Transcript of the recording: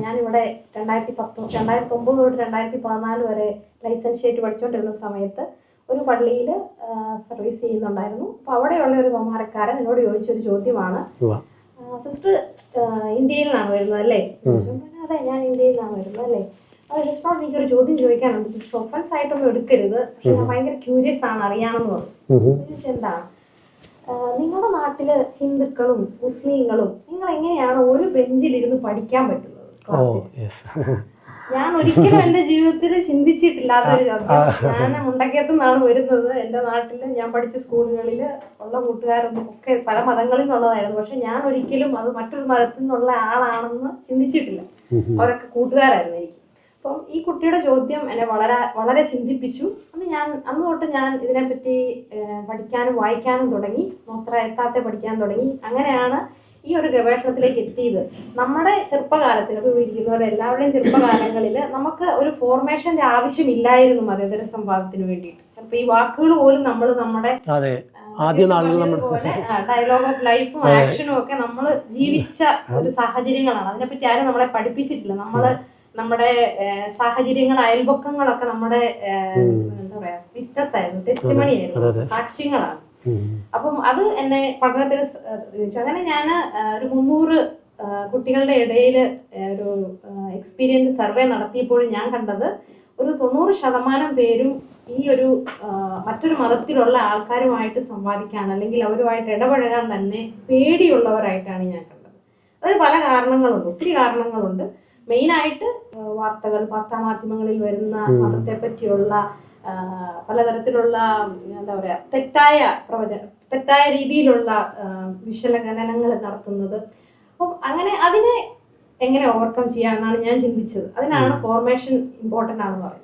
ഞാനിവിടെ 2009 തൊട്ട് 2014 വരെ ലൈസൻഷ്യേറ്റ് പഠിച്ചുകൊണ്ടിരുന്ന സമയത്ത് ഒരു പള്ളിയിൽ സർവീസ് ചെയ്യുന്നുണ്ടായിരുന്നു. അപ്പോൾ അവിടെയുള്ള ഒരു കൗമാരക്കാരൻ എന്നോട് ചോദിച്ചൊരു ചോദ്യമാണ്, സിസ്റ്റർ ഇന്ത്യയിൽ നിന്നാണ് വരുന്നത് അല്ലേ? അതെ, ഞാൻ ഇന്ത്യയിൽ നിന്നാണ് വരുന്നത് അല്ലേ? സിസ്റ്ററോട് എനിക്കൊരു ചോദ്യം ചോദിക്കാനുണ്ട്, സിസ്റ്റർ ഒഫൻസ് ആയിട്ടൊന്നും എടുക്കരുത്, പക്ഷെ ഞാൻ ഭയങ്കര ക്യൂരിയസ് ആണ്, അറിയാമെന്ന് പറഞ്ഞു. എന്താണ്, നിങ്ങളുടെ നാട്ടില് ഹിന്ദുക്കളും മുസ്ലിങ്ങളും നിങ്ങൾ എങ്ങനെയാണ് ഒരു ബെഞ്ചിലിരുന്ന് പഠിക്കാൻ പറ്റുന്നത്? ഞാൻ ഒരിക്കലും എന്റെ ജീവിതത്തിൽ ചിന്തിച്ചിട്ടില്ല അതൊരു കാര്യം. ഞാൻ മുണ്ടക്കയത്തു നിന്നാണ് വരുന്നത്. എന്റെ നാട്ടില് ഞാൻ പഠിച്ച സ്കൂളുകളില് ഉള്ള കൂട്ടുകാരൊന്നും ഒക്കെ പല മതങ്ങളിൽ നിന്നുള്ളതായിരുന്നു. പക്ഷെ ഞാൻ ഒരിക്കലും അത് മറ്റൊരു മതത്തിൽ നിന്നുള്ള ആളാണെന്ന് ചിന്തിച്ചിട്ടില്ല. അവരൊക്കെ കൂട്ടുകാരായിരുന്നു എനിക്ക്. അപ്പം ഈ കുട്ടിയുടെ ചോദ്യം എന്നെ വളരെ വളരെ ചിന്തിപ്പിച്ചു. അന്ന് തൊട്ട് ഞാൻ ഇതിനെപ്പറ്റി പഠിക്കാനും വായിക്കാനും തുടങ്ങി. നോസ്ര എത്താത്തെ പഠിക്കാൻ തുടങ്ങി. അങ്ങനെയാണ് ഈ ഒരു ഗവേഷണത്തിലേക്ക് എത്തിയത്. നമ്മുടെ ചെറുപ്പകാലത്തിൽ ഇരിക്കുന്നവരുടെ എല്ലാവരുടെയും ചെറുപ്പകാലങ്ങളിൽ നമുക്ക് ഒരു ഫോർമേഷന്റെ ആവശ്യമില്ലായിരുന്നു മതേതര സംവാദത്തിന് വേണ്ടിയിട്ട്. ചിലപ്പോൾ ഈ വാക്കുകൾ പോലും നമ്മൾ നമ്മുടെ ഡയലോഗ് ഓഫ് ലൈഫും ആക്ഷനും ഒക്കെ നമ്മൾ ജീവിച്ച ഒരു സാഹചര്യങ്ങളാണ്. അതിനെപ്പറ്റി ആരും നമ്മളെ പഠിപ്പിച്ചിട്ടില്ല. നമ്മുടെ സാഹചര്യങ്ങൾ, അയൽപക്കങ്ങളൊക്കെ നമ്മുടെ എന്താ പറയാ വിറ്റ്നസ് ആയിരുന്നു, ടെസ്റ്റിമണി ആയിരുന്നു, സാക്ഷ്യങ്ങളാണ്. അപ്പം അത് എന്നെ പഠനത്തിൽ അങ്ങനെ ഞാൻ ഒരു 300 കുട്ടികളുടെ ഇടയിൽ ഒരു എക്സ്പീരിയൻസ് സർവേ നടത്തിയപ്പോഴും ഞാൻ കണ്ടത് ഒരു 90% പേരും ഈ ഒരു മറ്റൊരു മതത്തിലുള്ള ആൾക്കാരുമായിട്ട് സംവാദിക്കാൻ അല്ലെങ്കിൽ അവരുമായിട്ട് ഇടപഴകാൻ തന്നെ പേടിയുള്ളവരായിട്ടാണ് ഞാൻ കണ്ടത്. അതിന് പല കാരണങ്ങളുണ്ട്, ഒത്തിരി കാരണങ്ങളുണ്ട്. മെയിനായിട്ട് വാർത്താമാധ്യമങ്ങളിൽ വരുന്ന മതത്തെ പറ്റിയുള്ള പലതരത്തിലുള്ള എന്താ പറയാ തെറ്റായ രീതിയിലുള്ള വിശകലനങ്ങൾ നടത്തുന്നത്. അപ്പം അങ്ങനെ അതിനെ എങ്ങനെ ഓവർകം ചെയ്യാമെന്നാണ് ഞാൻ ചിന്തിച്ചത്. അതിനാണ് ഫോർമേഷൻ ഇമ്പോർട്ടൻ്റ് ആണെന്ന് പറയുന്നത്.